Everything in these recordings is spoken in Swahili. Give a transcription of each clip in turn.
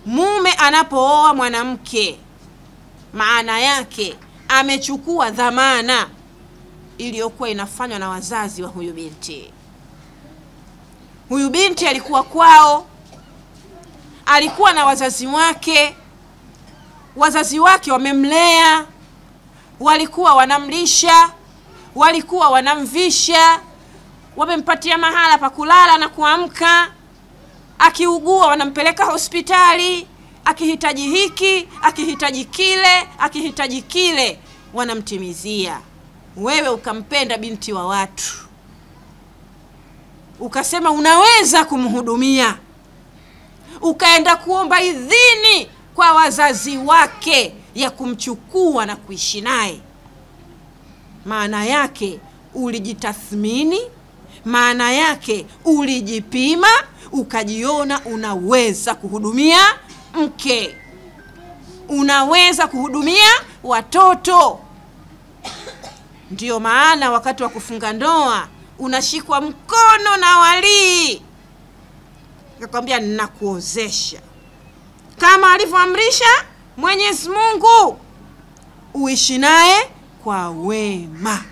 mume anapooa mwanamke, maana yake amechukua dhamana iliyokuwa inafanywa na wazazi wa huyu binti. Huyu binti alikuwa kwao, alikuwa na wazazi wake. Wazazi wake wamemlea, walikuwa wanamlisha, walikuwa wanamvisha, wamempatia mahala pa kulala na kuamka. Akiugua wanampeleka hospitali, akihitaji hiki, akihitaji kile, wanamtimizia. Wewe ukampenda binti wa watu, ukasema unaweza kumhudumia, ukaenda kuomba idhini kwa wazazi wake ya kumchukua na kuishi naye. Maana yake ulijitathmini, maana yake ulijipima, ukajiona unaweza kuhudumia mke, unaweza kuhudumia watoto. Ndiyo maana wakati wa kufunga ndoa unashikwa mkono na walii, akakwambia ninakuozesha kama alivyoamrisha Mwenyezi Mungu, uishi naye kwa wema.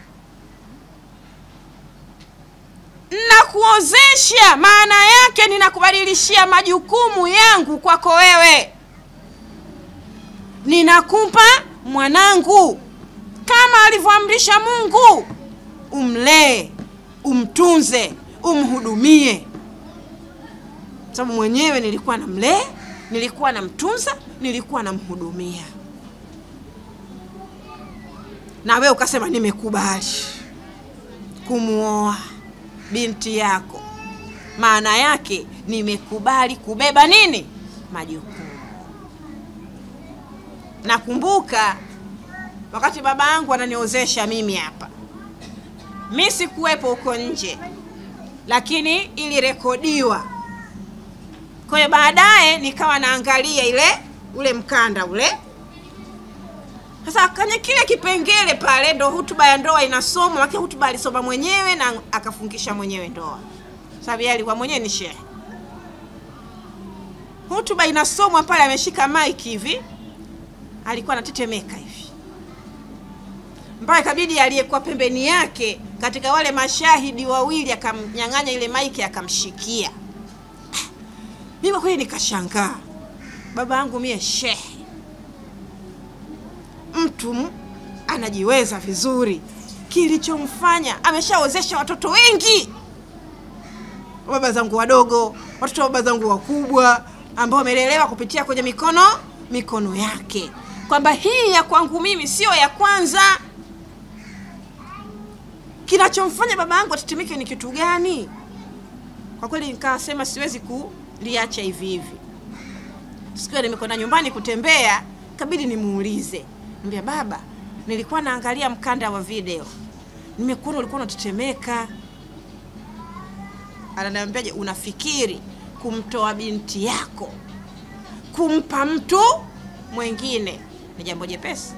Nakuozesha maana yake ninakubadilishia majukumu yangu kwako wewe. Ninakupa mwanangu kama alivyoamrisha Mungu, umlee, umtunze, umhudumie. Sababu mwenyewe nilikuwa namlee, nilikuwa namtunza, nilikuwa namhudumia. Na wewe ukasema nimekubali kumuoa binti yako. Maana yake nimekubali kubeba nini? Majukumu. Nakumbuka wakati baba yangu ananiozesha mimi hapa, mimi sikuwepo huko nje, lakini ilirekodiwa. Kwa hiyo baadaye nikawa naangalia ule mkanda ule. Sasa kwenye kile kipengele pale ndo hutuba ya ndoa inasomwa. Wake hutuba alisoma mwenyewe na akafungisha mwenyewe ndoa, sababu yeye alikuwa mwenyewe ni shehe. Hutuba inasomwa pale, ameshika mic hivi, alikuwa anatetemeka hivi, mpaka ikabidi aliyekuwa pembeni yake katika wale mashahidi wawili akamnyang'anya ile mic akamshikia. Mimi kweli nikashangaa, baba yangu mie shehe, mtu anajiweza vizuri, kilichomfanya ameshaozesha watoto wengi, baba zangu wadogo, watoto wa baba zangu wakubwa, ambao wamelelewa kupitia kwenye mikono yake, kwamba hii ya kwangu mimi sio ya kwanza. Kinachomfanya baba yangu atetemeke ni kitu gani? Kwa kweli nikasema siwezi kuliacha hivi hivi. Siku nimekwenda nyumbani kutembea, kabidi nimuulize. Niambia, baba, nilikuwa naangalia mkanda wa video, nimekuona ulikuwa unatetemeka. Ananiambiaje, unafikiri kumtoa binti yako kumpa mtu mwingine ni jambo jepesi?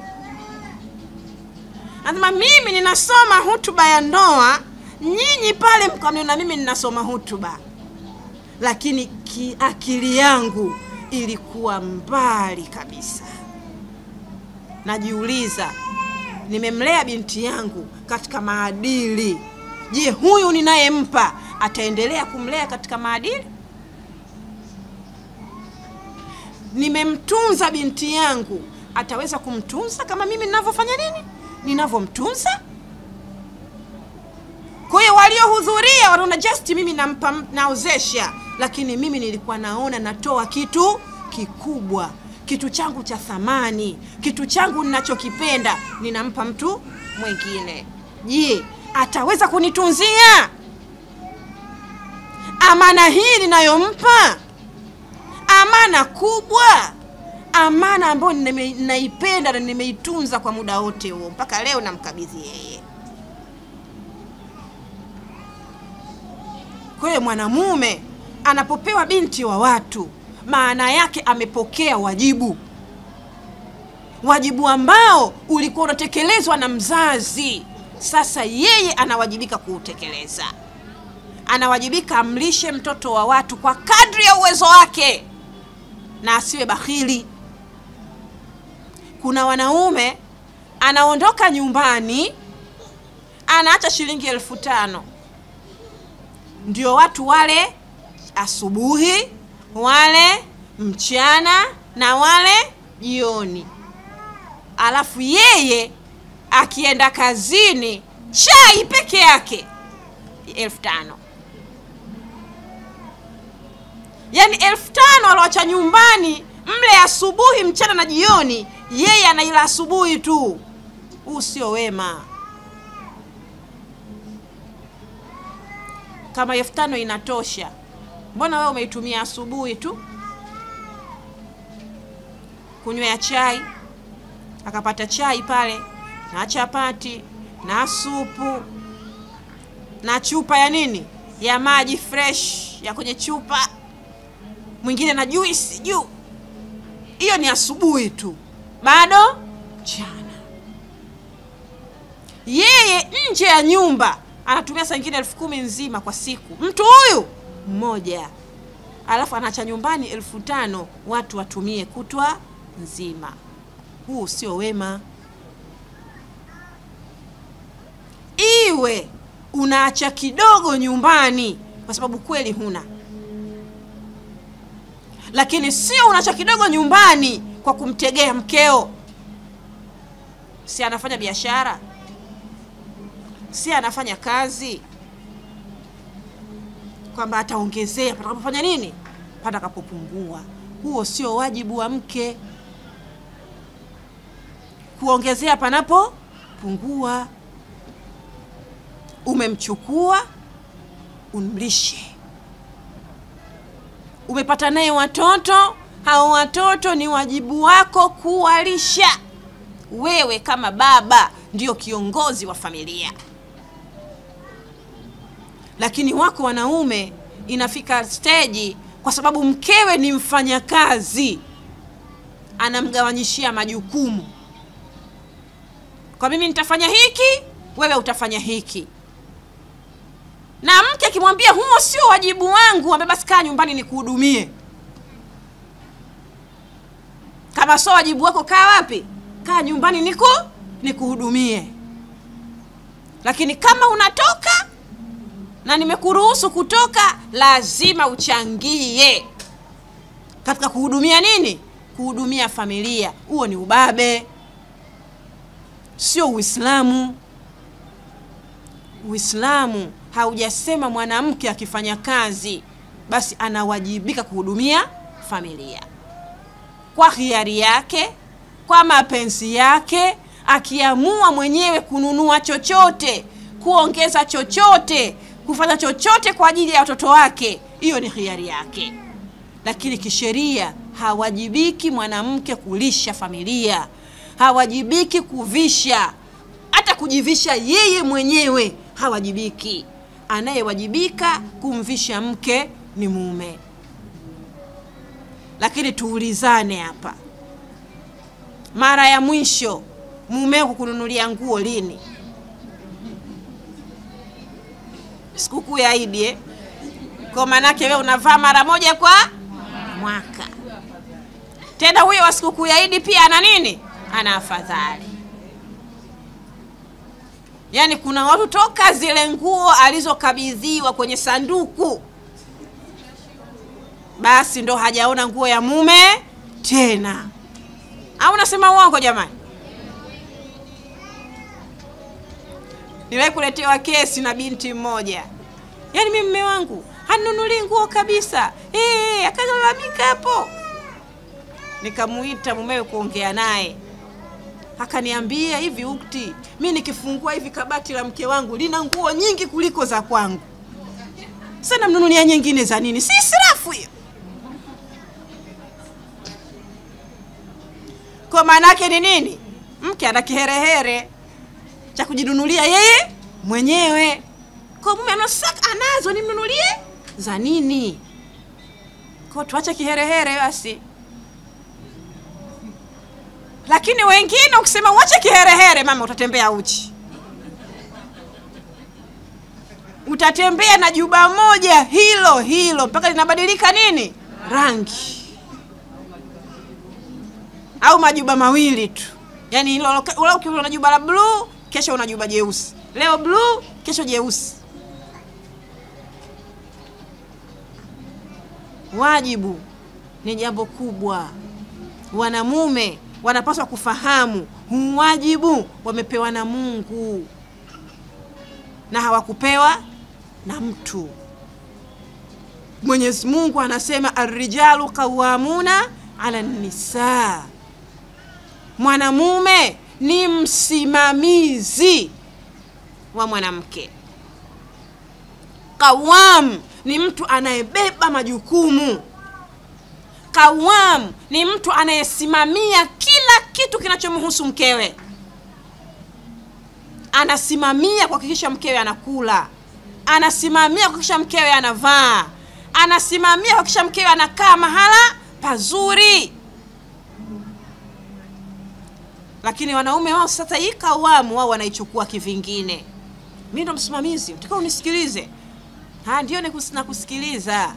Anasema mimi ninasoma hutuba ya ndoa, nyinyi pale mkaniona mimi ninasoma hutuba, lakini akili yangu ilikuwa mbali kabisa. Najiuliza, nimemlea binti yangu katika maadili. Je, huyu ninayempa ataendelea kumlea katika maadili? Nimemtunza binti yangu, ataweza kumtunza kama mimi ninavyofanya nini? Ninavyomtunza? Kwa hiyo waliohudhuria wanaona just mimi nampa naozesha, lakini mimi nilikuwa naona natoa kitu kikubwa, kitu changu cha thamani, kitu changu ninachokipenda, ninampa mtu mwingine. Je, ataweza kunitunzia? Amana hii ninayompa, amana kubwa, amana ambayo ninaipenda na nimeitunza kwa muda wote huo, mpaka leo namkabidhi yeye. Kwa hiyo mwanamume anapopewa binti wa watu, maana yake amepokea wajibu. Wajibu ambao ulikuwa unatekelezwa na mzazi, sasa yeye anawajibika kuutekeleza. Anawajibika amlishe mtoto wa watu kwa kadri ya uwezo wake. na asiwe bakhili. Kuna wanaume anaondoka nyumbani anaacha shilingi 5,000, ndio watu wale asubuhi, wale mchana na wale jioni. Alafu yeye akienda kazini chai peke yake 5,000. Yani 5,000 aloacha nyumbani mle asubuhi, mchana na jioni, yeye anaila asubuhi tu. Huu sio wema. Kama 5,000 inatosha, mbona wewe umeitumia asubuhi tu kunywa chai? Akapata chai pale na chapati na supu na chupa ya nini, ya maji fresh ya kwenye chupa, mwingine na juice juu. Hiyo ni asubuhi tu, bado mchana. Yeye nje ya nyumba anatumia saa nyingine 10,000 nzima kwa siku, mtu huyu mmoja. Alafu anaacha nyumbani 5,000 watu watumie kutwa nzima. Huu sio wema. Iwe unaacha kidogo nyumbani kwa sababu kweli huna, lakini sio unaacha kidogo nyumbani kwa kumtegea mkeo. Si anafanya biashara, si anafanya kazi, kwamba ataongezea patakapofanya nini, patakapopungua. Huo sio wajibu wa mke, kuongezea panapopungua. Umemchukua umlishe, umepata naye watoto, hao watoto ni wajibu wako kuwalisha. Wewe kama baba ndio kiongozi wa familia. Lakini wako wanaume inafika stage, kwa sababu mkewe ni mfanyakazi, anamgawanyishia majukumu. Kwa mimi nitafanya hiki, wewe utafanya hiki. Na mke akimwambia huo sio wajibu wangu, ambaye basi kaa nyumbani nikuhudumie. Kama sio wajibu wako, kaa wapi? Kaa nyumbani nikuhudumie. Lakini kama unatoka na nimekuruhusu kutoka, lazima uchangie katika kuhudumia nini? Kuhudumia familia. Huo ni ubabe, sio Uislamu. Uislamu haujasema mwanamke akifanya kazi basi anawajibika kuhudumia familia. Kwa hiari yake, kwa mapenzi yake, akiamua mwenyewe kununua chochote, kuongeza chochote, kufanya chochote kwa ajili ya watoto wake, hiyo ni hiari yake. Lakini kisheria hawajibiki mwanamke kulisha familia, hawajibiki kuvisha, hata kujivisha yeye mwenyewe hawajibiki. Anayewajibika kumvisha mke ni mume. Lakini tuulizane hapa, mara ya mwisho mume kukununulia nguo lini? Sikukuu ya Eid, kwa manake wewe unavaa mara moja kwa mwaka. Tena huyo wa sikukuu ya Eid pia ana nini? Ana afadhali. Yani kuna watu toka zile nguo alizokabidhiwa kwenye sanduku, basi ndo hajaona nguo ya mume tena. Au nasema uongo jamani? Niwahi kuletewa kesi na binti mmoja. Yani mimi mume wangu hanunuli nguo kabisa. Akalalamika hapo. Nikamuita mumewe kuongea naye. Akaniambia, hivi ukti, mimi nikifungua hivi kabati la mke wangu lina nguo nyingi kuliko za kwangu. Sana mnunulia nyingine za nini? Si israfu hiyo. Kwa maana yake ni nini? Mke ana kiherehere cha kujinunulia yeye mwenyewe. Kwa mume anasaka anazo, ni mnunulie za nini? Kwa tuache kiherehere basi. Lakini wengine ukisema uache kiherehere, mama, utatembea uchi. Utatembea na juba moja hilo mpaka linabadilika nini? Rangi. au majuba mawili tu. Yaani ule ukiwa na juba la blue, kesho una juba jeusi. Leo blue, kesho jeusi. Wajibu ni jambo kubwa. Wanamume wanapaswa kufahamu huu wajibu wamepewa na Mungu na hawakupewa na mtu. Mwenyezi Mungu anasema ar-rijalu qawwamuna 'ala an-nisaa. Mwanamume ni msimamizi wa mwanamke. Qawwam ni mtu anayebeba majukumu. Qawwam ni mtu anayesimamia kila kitu kinachomhusu mkewe. Anasimamia kuhakikisha mkewe anakula. Anasimamia kuhakikisha mkewe anavaa. Anasimamia kuhakikisha mkewe anakaa mahala pazuri. Lakini wanaume wao sasa hii kawamu wao wanaichukua kivingine. Mimi ndo msimamizi, utakao unisikilize. Ndio nakusikiliza.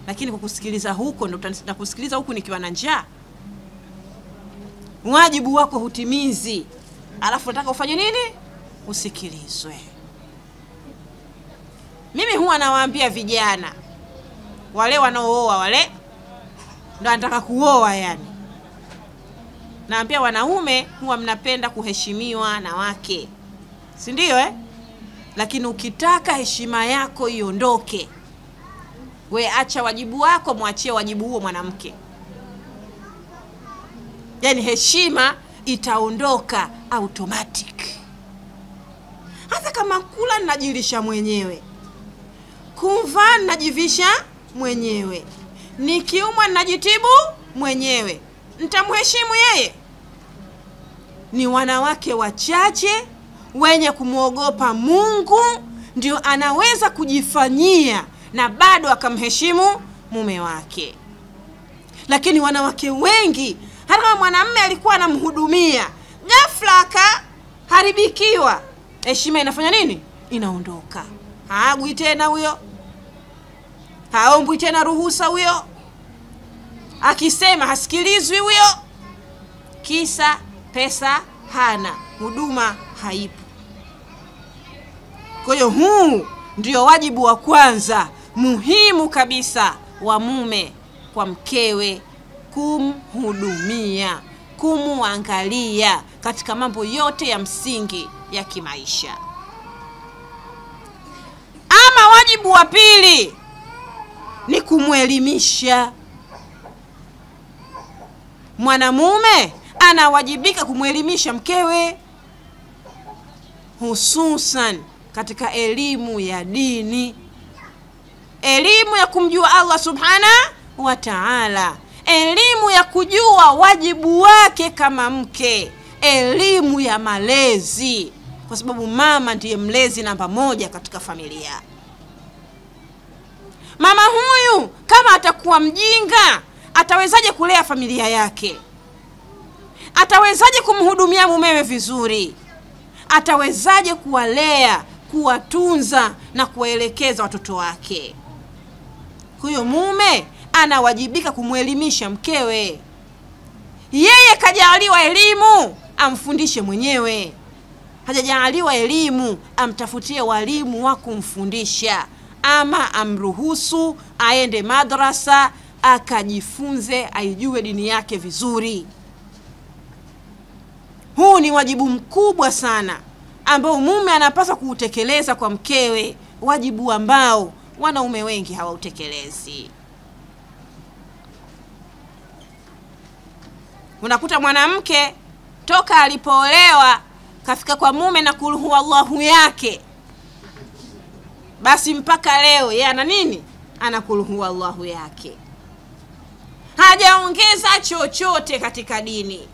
Lakini kukusikiliza huko ndo nakusikiliza huku nikiwa na njaa. Wajibu wako hutimizi. Alafu nataka ufanye nini? Usikilizwe. Mimi huwa nawaambia vijana wale wanaooa wale ndo anataka kuoa yani. Naambia wanaume huwa mnapenda kuheshimiwa na wake. Si ndio Lakini ukitaka heshima yako iondoke, we acha wajibu wako, muachie wajibu huo mwanamke. Yani heshima itaondoka automatic. Hata kama kula ninajilisha mwenyewe, kuvaa ninajivisha mwenyewe, nikiumwa ninajitibu mwenyewe, nitamheshimu yeye. Ni wanawake wachache wenye kumuogopa Mungu ndio anaweza kujifanyia na bado akamheshimu mume wake. Lakini wanawake wengi, hata kama mwanamume alikuwa anamhudumia, ghafla haribikiwa, heshima inafanya nini? Inaondoka. Haagwi tena huyo, haombwi tena ruhusa huyo, akisema hasikilizwi huyo. Kisa pesa hana, huduma haipo. Kwa hiyo huu ndio wajibu wa kwanza muhimu kabisa wa mume kwa mkewe, kumhudumia, kumuangalia katika mambo yote ya msingi ya kimaisha. Ama wajibu wa pili ni kumuelimisha. Mwanamume anawajibika kumuelimisha mkewe, hususan katika elimu ya dini, elimu ya kumjua Allah subhanahu wa ta'ala, elimu ya kujua wajibu wake kama mke, elimu ya malezi, kwa sababu mama ndiye mlezi namba moja katika familia. Mama huyu kama atakuwa mjinga, atawezaje kulea familia yake? Atawezaje kumhudumia mumewe vizuri? Atawezaje kuwalea, kuwatunza na kuwaelekeza watoto wake? Huyo mume anawajibika kumuelimisha mkewe. Yeye kajaliwa elimu, amfundishe mwenyewe. Hajajaliwa elimu, amtafutie walimu wa kumfundisha, ama amruhusu aende madrasa akajifunze, aijue dini yake vizuri. Huu ni wajibu mkubwa sana ambao mume anapaswa kuutekeleza kwa mkewe, wajibu ambao wanaume wengi hawautekelezi. Unakuta mwanamke toka alipoolewa kafika kwa mume na kul huwallahu yake, basi mpaka leo yeye ana nini? Ana kul huwallahu yake, hajaongeza chochote katika dini.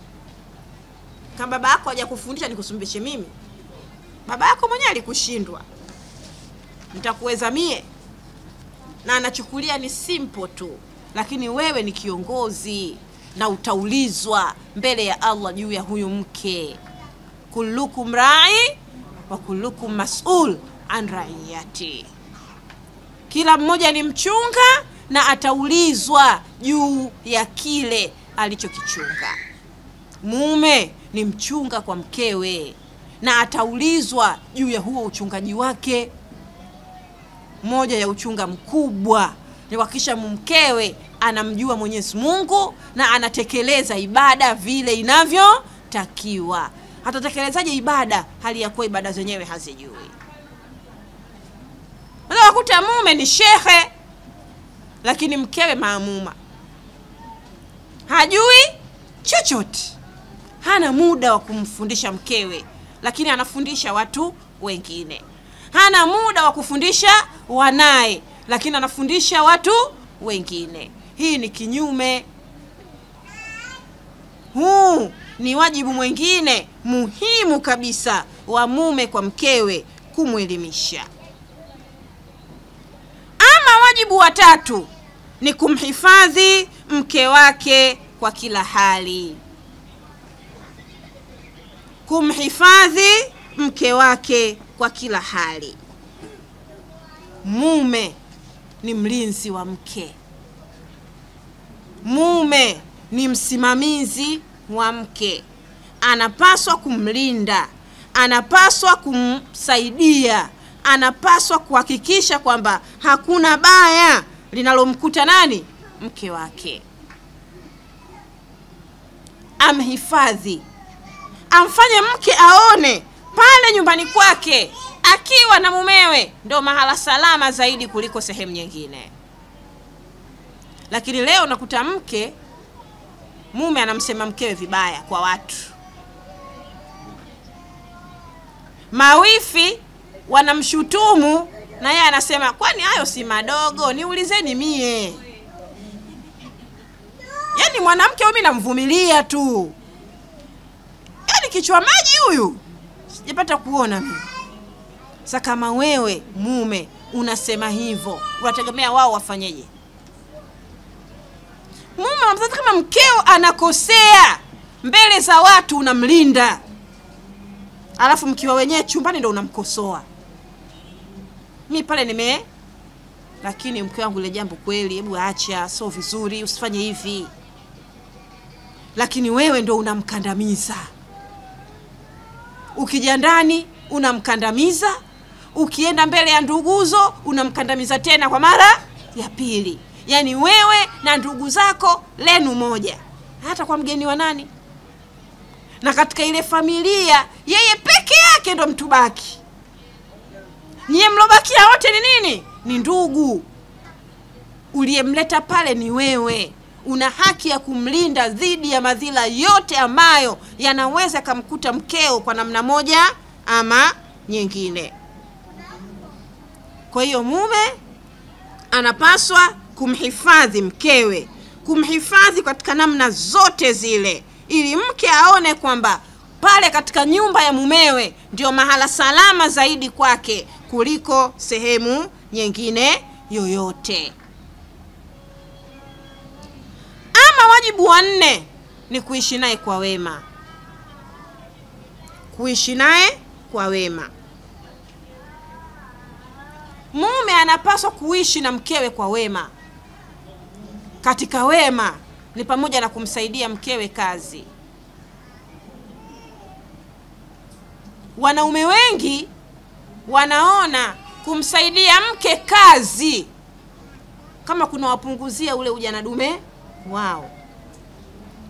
Kama baba yako hajakufundisha nikusumbishe mimi, baba yako mwenyewe alikushindwa, nitakuweza mie, na anachukulia ni simple tu. Lakini wewe ni kiongozi na utaulizwa mbele ya Allah juu ya huyu mke. Kullukum ra'i wa kullukum mas'ul an ra'iyati. Kila mmoja ni mchunga na ataulizwa juu ya kile alichokichunga. mume ni mchunga kwa mkewe, na ataulizwa juu ya huo uchungaji wake. Moja ya uchunga mkubwa ni kuhakikisha mkewe anamjua Mwenyezi Mungu na anatekeleza ibada vile inavyotakiwa. Hatatekelezaje ibada hali ya kuwa ibada zenyewe hazijui? Unakuta mume ni shehe lakini mkewe maamuma, hajui chochote, hana muda wa kumfundisha mkewe, lakini anafundisha watu wengine. Hana muda wa kufundisha wanae, lakini anafundisha watu wengine. Hii ni kinyume. Huu ni wajibu mwingine muhimu kabisa wa mume kwa mkewe, kumwelimisha. Ama wajibu wa tatu ni kumhifadhi mke wake kwa kila hali. Kumhifadhi mke wake kwa kila hali. Mume ni mlinzi wa mke. Mume ni msimamizi wa mke. Anapaswa kumlinda, anapaswa kumsaidia, anapaswa kuhakikisha kwamba hakuna baya linalomkuta nani? Mke wake. Amhifadhi, amfanye mke aone pale nyumbani kwake akiwa na mumewe ndio mahala salama zaidi kuliko sehemu nyingine. Lakini leo nakuta mume anamsema mkewe vibaya kwa watu. Mawifi wanamshutumu na yeye anasema kwani hayo si madogo, niulizeni mie. Yaani mwanamke mimi namvumilia tu. Yaani kichwa maji huyu sijapata kuona mimi. Sasa kama wewe mume unasema hivyo, unategemea wao wafanyeje? Mume unamtaka kama mkeo anakosea mbele za watu unamlinda, alafu mkiwa wenyewe chumbani ndio unamkosoa. Mimi pale lakini mke wangu ile jambo kweli, hebu acha, sio vizuri, usifanye hivi. Lakini wewe ndio unamkandamiza. Ukija ndani unamkandamiza, ukienda mbele ya nduguzo unamkandamiza tena kwa mara ya pili. Yaani wewe na ndugu zako lenu moja, hata kwa mgeni wa nani. Na katika ile familia yeye peke yake ndo mtubaki. Nyie mlobakia wote ni nini? Ni ndugu. Uliyemleta pale ni wewe. Una haki ya kumlinda dhidi ya madhila yote ambayo yanaweza kumkuta mkeo kwa namna moja ama nyingine. Kwa hiyo mume anapaswa kumhifadhi mkewe, kumhifadhi katika namna zote zile, ili mke aone kwamba pale katika nyumba ya mumewe ndio mahala salama zaidi kwake kuliko sehemu nyingine yoyote. Ama wajibu wa 4 ni kuishi naye kwa wema. Kuishi naye kwa wema. Mume anapaswa kuishi na mkewe kwa wema. Katika wema ni pamoja na kumsaidia mkewe kazi. Wanaume wengi wanaona kumsaidia mke kazi kama kuna wapunguzia ule ujana dume wao.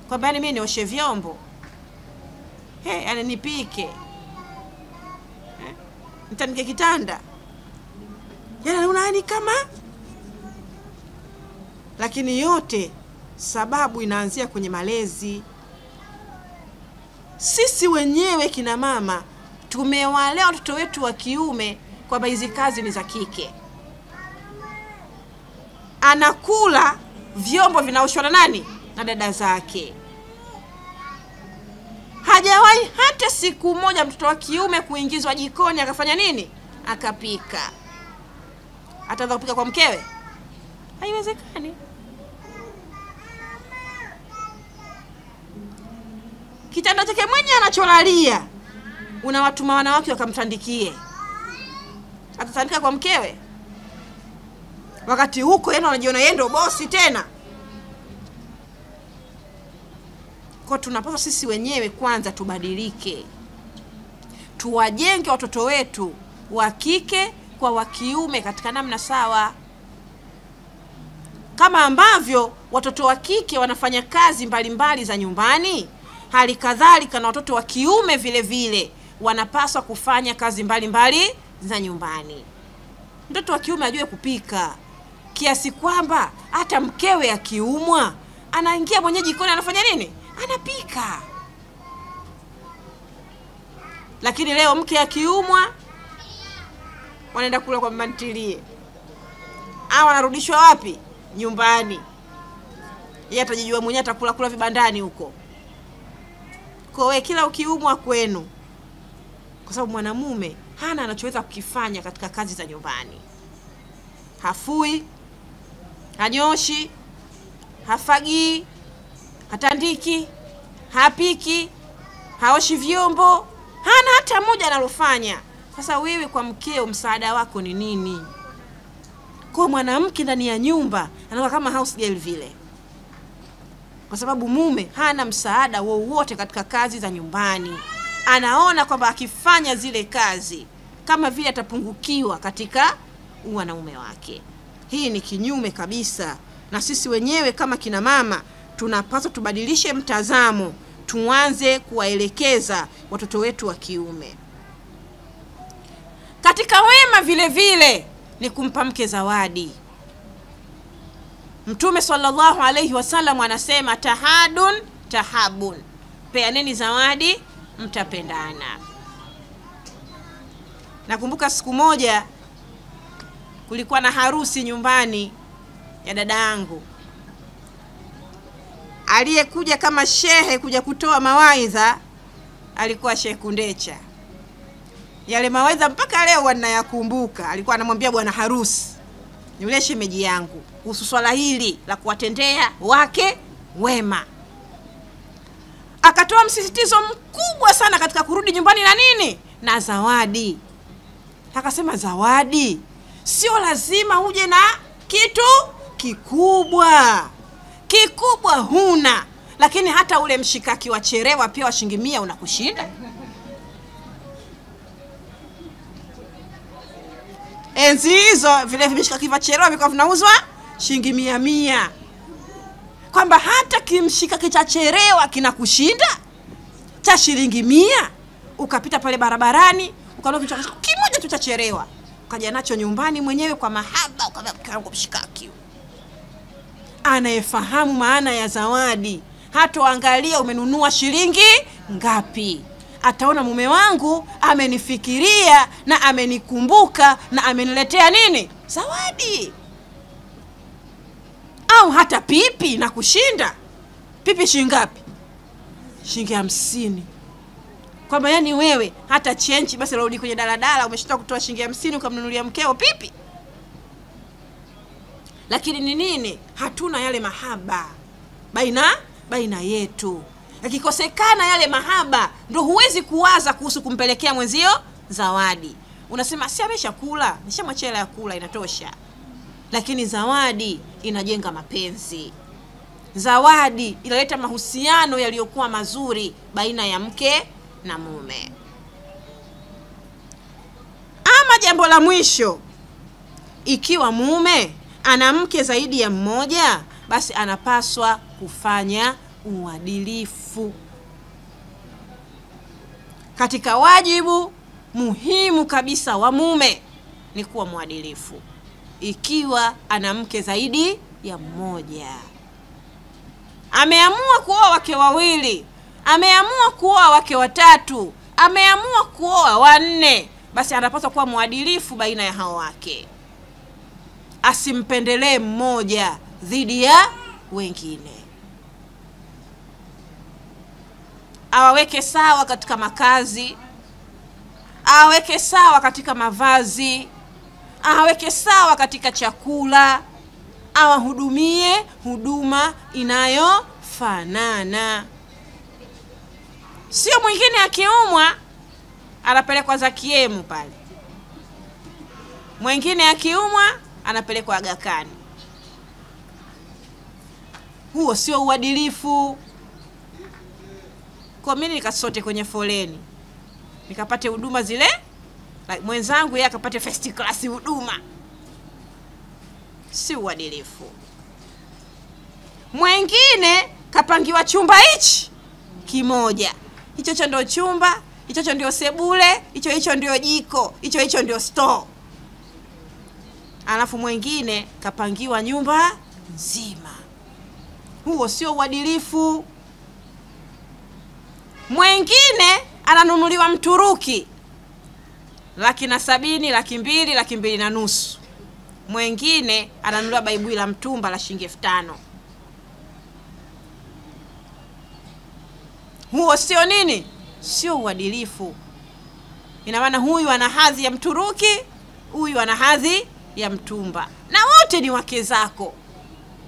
Kwamba mimi nioshe vyombo, yani nipike, nitanike kitanda, yana unaani kama. Lakini yote sababu inaanzia kwenye malezi. Sisi wenyewe kina mama tumewalea watoto wetu wa kiume kwamba hizi kazi ni za kike. Anakula vyombo vinaoshwa na nani? Na dada zake. Hajawahi hata siku moja mtoto wa kiume kuingizwa jikoni akafanya nini? Akapika. Ataanza kupika kwa mkewe? Haiwezekani. Kitanda chake mwenye anacholalia unawatuma wanawake wakamtandikie. Atatandika kwa mkewe? Wakati huko yeye anajiona yeye ndio bosi tena. Kwa tunapaswa sisi wenyewe kwanza tubadilike, tuwajenge watoto wetu wa kike kwa wa kiume katika namna sawa, kama ambavyo watoto wa kike wanafanya kazi mbalimbali za nyumbani, hali kadhalika na watoto wa kiume vile vile wanapaswa kufanya kazi mbalimbali za nyumbani. Mtoto wa kiume ajue kupika, kiasi kwamba hata mkewe akiumwa anaingia mwenye jikoni anafanya nini? Anapika. Lakini leo mke akiumwa wanaenda kula kwa mantilie, au wanarudishwa wapi? Nyumbani. Yeye atajijua mwenyewe, atakula vibandani huko. Kwa wewe kila ukiumwa kwenu, kwa sababu mwanamume hana anachoweza kukifanya katika kazi za nyumbani. Hafui, hanyoshi, hafagi, hatandiki, hapiki, haoshi vyombo, hana hata moja analofanya. Sasa wewe kwa mkeo msaada wako ni nini? Kwa mwanamke ndani ya nyumba anakuwa kama house girl vile, kwa sababu mume hana msaada wowote katika kazi za nyumbani. Anaona kwamba akifanya zile kazi kama vile atapungukiwa katika wanaume wake. Hii ni kinyume kabisa, na sisi wenyewe kama kina mama tunapaswa tubadilishe mtazamo, tuanze kuwaelekeza watoto wetu wa kiume. Katika wema vile vile ni kumpa mke zawadi. Mtume sallallahu alayhi wasallam anasema tahadun tahabun, peaneni zawadi mtapendana. Nakumbuka siku moja kulikuwa na harusi nyumbani ya dada yangu. Aliyekuja kama shehe kuja kutoa mawaidha alikuwa Sheikh Kundecha. Yale mawaidha mpaka leo wanayakumbuka. Alikuwa anamwambia bwana harusi, yule shemeji yangu, kuhusu swala hili la kuwatendea wake wema. Akatoa msisitizo mkubwa sana katika kurudi nyumbani na nini? Na zawadi. Akasema zawadi sio lazima uje na kitu kikubwa. Kikubwa huna, lakini hata ule mshikaki wa cherewa pia wa shilingi 100 unakushinda. Enzi hizo vile mshikaki wa cherewa vilikuwa vinauzwa shilingi 100. Kwamba hata kimshikaki cha cherewa kinakushinda cha shilingi 100, ukapita pale barabarani ukanunua kitu kimoja tu cha cherewa, ukaja nacho nyumbani mwenyewe kwa mahaba, ukamweka mshikaki. Anayefahamu maana ya zawadi hatoangalia umenunua shilingi ngapi. Ataona mume wangu amenifikiria na amenikumbuka na ameniletea nini? Zawadi. Au hata pipi na kushinda. Pipi shilingi ngapi? Shilingi 50. Kwamba yani wewe hata chenchi basi rudi kwenye daladala umeshinda kutoa shilingi 50 ukamnunulia mkeo pipi. Lakini ni nini? Hatuna yale mahaba baina yetu. Yakikosekana yale mahaba, ndio huwezi kuwaza kuhusu kumpelekea mwenzio zawadi. Unasema si ameshakula, nishamwachia ya kula inatosha. Lakini zawadi inajenga mapenzi. Zawadi inaleta mahusiano yaliyokuwa mazuri baina ya mke na mume. Ama jambo la mwisho, ikiwa mume ana mke zaidi ya mmoja, basi anapaswa kufanya uadilifu. Katika wajibu muhimu kabisa wa mume ni kuwa mwadilifu. Ikiwa ana mke zaidi ya mmoja, ameamua kuoa wake wawili, ameamua kuoa wake watatu, ameamua kuoa 4, basi anapaswa kuwa mwadilifu baina ya hao wake. Asimpendelee mmoja dhidi ya wengine. Awaweke sawa katika makazi, awaweke sawa katika mavazi, awaweke sawa katika chakula, awahudumie huduma inayofanana. Sio mwingine akiumwa anapelekwa Zakiemu pale, mwingine akiumwa anapelekwa Aga Khan. Huo sio uadilifu. kwa mimi nikasote kwenye foleni nikapate huduma zile, like mwenzangu yeye akapate first class huduma. Si uadilifu. Mwingine kapangiwa chumba hichi kimoja, hicho ndio chumba, hicho ndio sebule, hicho ndio jiko, hicho ndio store. Alafu mwingine kapangiwa nyumba nzima. Huo sio uadilifu. Mwingine ananunuliwa Mturuki 170,000, 200,000, 2,250. Mwingine ananunuliwa baibui la mtumba la shilingi 5,000. Huo sio nini? Sio uadilifu. Ina maana huyu ana hadhi ya Mturuki, huyu ana hadhi ya mtumba, na wote ni wake zako.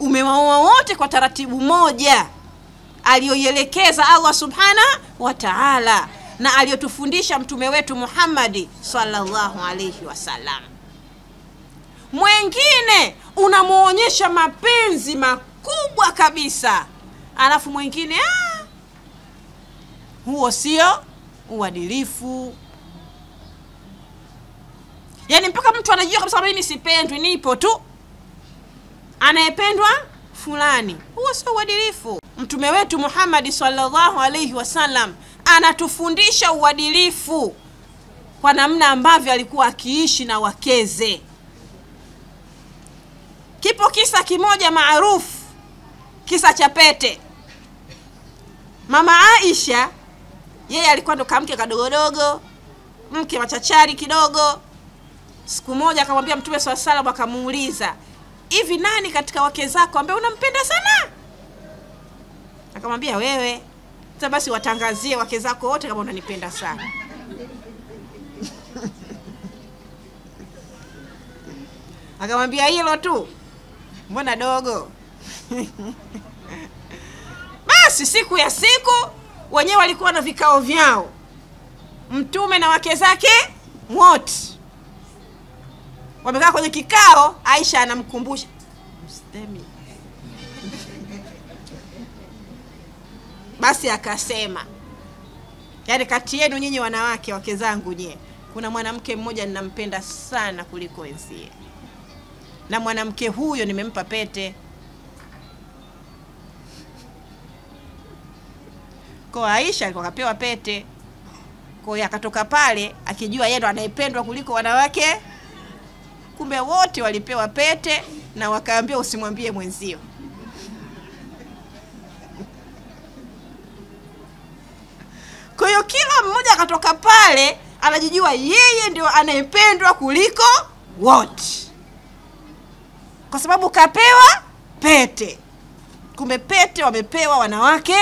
Umewaoa wote kwa taratibu moja aliyoielekeza Allah subhanahu wa ta'ala na aliyotufundisha mtume wetu Muhammad sallallahu alayhi wasallam. Mwingine unamuonyesha mapenzi makubwa kabisa, alafu mwingine huo sio uadilifu. Yaani mpaka mtu anajua kabisa mimi sipendwi, nipo tu, anayependwa fulani. Huo sio uadilifu. Mtume wetu Muhammad sallallahu alayhi wasallam anatufundisha uadilifu kwa namna ambavyo alikuwa akiishi na wakeze. Kipo kisa kimoja maarufu, kisa cha pete. Mama Aisha yeye alikuwa ndo kamke kadogodogo, mke machachari kidogo. Siku moja akamwambia Mtume sallallahu alayhi wasallam, akamuuliza, hivi nani katika wake zako ambaye unampenda sana? Akamwambia wewe. Sasa basi watangazie wake zako wote kama unanipenda sana. Akamwambia hilo tu, mbona dogo? Basi siku ya siku wenyewe walikuwa na vikao vyao, Mtume na wake zake wote wamekaa kwenye kikao. Aisha anamkumbusha, mstemi. Basi akasema, yaani kati yenu nyinyi wanawake, wake zangu nye, kuna mwanamke mmoja ninampenda sana kuliko wenzie, na mwanamke huyo nimempa pete. Kwa Aisha alikuwa kapewa pete. Kwa hiyo akatoka pale akijua yeye ndo anayependwa kuliko wanawake. Kumbe wote walipewa pete na wakaambia usimwambie mwenzio. Kwa hiyo kila mmoja akatoka pale anajijua yeye ndio anayependwa kuliko wote, kwa sababu kapewa pete. Kumbe pete wamepewa wanawake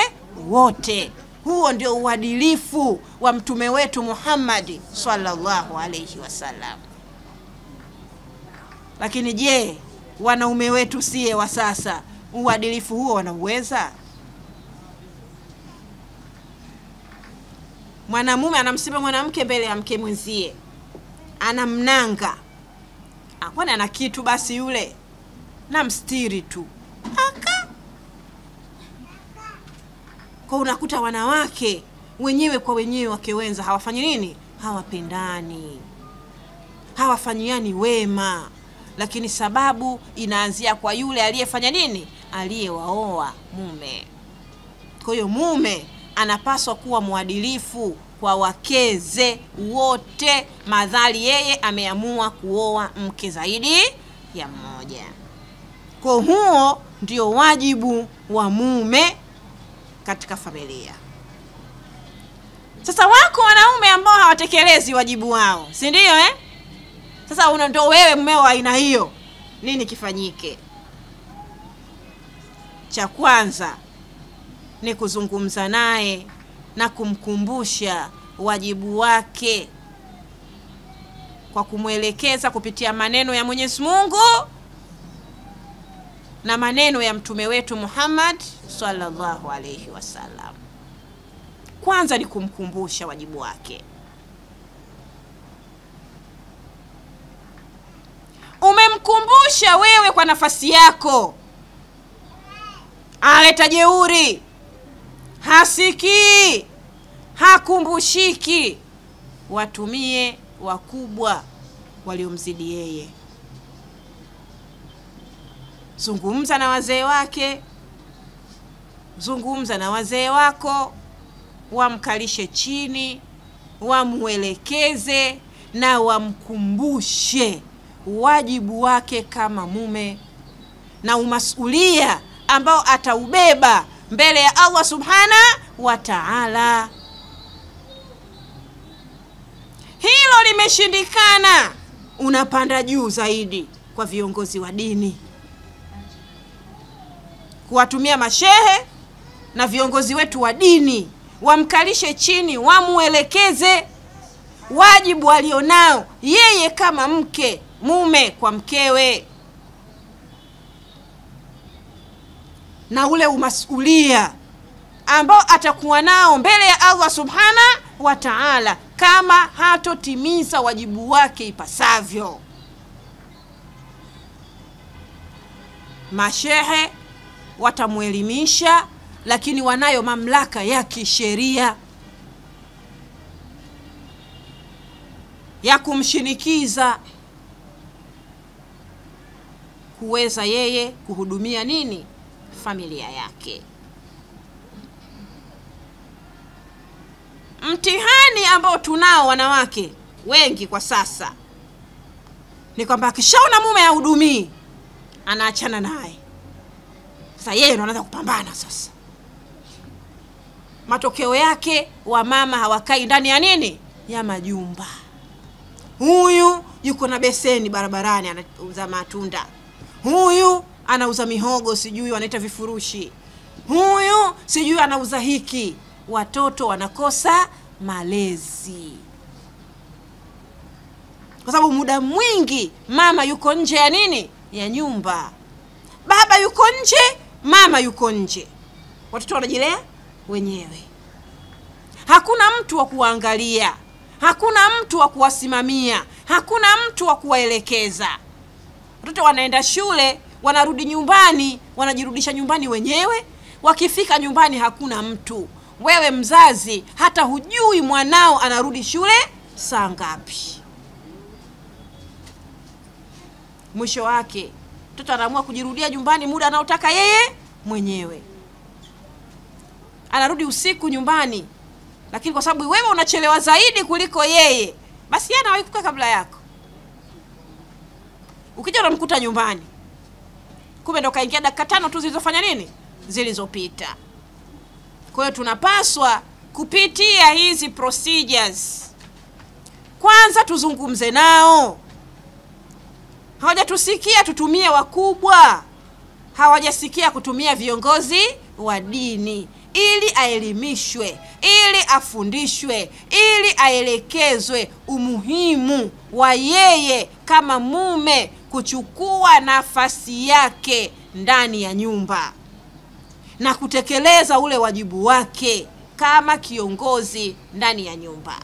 wote. Huo ndio uadilifu wa mtume wetu Muhammad sallallahu alayhi wasallam. Lakini je, wanaume wetu siye wa sasa, uadilifu huo wanauweza? Mwanamume anamsema mwanamke mbele ya mke mwenzie, anamnanga, kwani ana kitu basi yule, na mstiri tu Kwa unakuta wanawake wenyewe kwa wenyewe, wake wenza hawafanyi nini? Hawapendani, hawafanyiani wema. Lakini sababu inaanzia kwa yule aliyefanya nini? Aliyewaoa mume. Kwa hiyo mume anapaswa kuwa mwadilifu kwa wakeze wote, madhali yeye ameamua kuoa mke zaidi ya mmoja. Kwa huo ndio wajibu wa mume katika familia. Sasa wako wanaume ambao hawatekelezi wajibu wao, si ndio Sasa ndio wewe mmeo aina hiyo, nini kifanyike? Cha kwanza ni kuzungumza naye na kumkumbusha wajibu wake kwa kumwelekeza kupitia maneno ya Mwenyezi Mungu na maneno ya mtume wetu Muhammad sallallahu alayhi wasallam. Kwanza ni kumkumbusha wajibu wake. Umemkumbusha wewe kwa nafasi yako, aleta jeuri, hasikii, hakumbushiki, watumie wakubwa waliomzidi yeye. Zungumza na wazee wake, zungumza na wazee wako, wamkalishe chini, wamuelekeze na wamkumbushe wajibu wake kama mume na umasulia ambao ataubeba mbele ya Allah subhanahu wa ta'ala. Hilo limeshindikana, unapanda juu zaidi kwa viongozi wa dini, kuwatumia mashehe na viongozi wetu wa dini, wamkalishe chini, wamuelekeze wajibu alionao yeye kama mke, mume kwa mkewe, na ule umasulia ambao atakuwa nao mbele ya Allah subhanahu wa ta'ala kama hatotimiza wajibu wake ipasavyo. Mashehe watamuelimisha, lakini wanayo mamlaka ya kisheria ya kumshinikiza kuweza yeye kuhudumia nini? Familia yake. Mtihani ambao tunao wanawake wengi kwa sasa ni kwamba akishaona mume hahudumii, anaachana naye. Sasa yeye ndo anaanza kupambana sasa. Matokeo yake wamama hawakai ndani ya nini? Ya majumba. Huyu yuko na beseni barabarani anauza matunda. Huyu anauza mihogo, sijui wanaita vifurushi. Huyu sijui anauza hiki. Watoto wanakosa malezi, kwa sababu muda mwingi mama yuko nje ya nini? Ya nyumba. Baba yuko nje, mama yuko nje. Watoto wanajilea wenyewe. Hakuna mtu wa kuangalia, hakuna mtu wa kuwasimamia, hakuna mtu wa kuwaelekeza. Watoto wanaenda shule, wanarudi nyumbani, wanajirudisha nyumbani wenyewe. Wakifika nyumbani hakuna mtu. Wewe mzazi hata hujui mwanao anarudi shule saa ngapi. Mwisho wake mtoto anaamua kujirudia nyumbani muda anaotaka yeye mwenyewe. Anarudi usiku nyumbani, lakini kwa sababu wewe unachelewa zaidi kuliko yeye, basi yeye anawahi kukaa kabla yako. Ukija unamkuta nyumbani, kumbe ndo kaingia dakika 5 tu zilizofanya nini? Zilizopita. Kwa hiyo tunapaswa kupitia hizi procedures. Kwanza tuzungumze nao. Hawajatusikia tutumie wakubwa, hawajasikia kutumia viongozi wa dini, ili aelimishwe, ili afundishwe, ili aelekezwe umuhimu wa yeye kama mume kuchukua nafasi yake ndani ya nyumba na kutekeleza ule wajibu wake kama kiongozi ndani ya nyumba.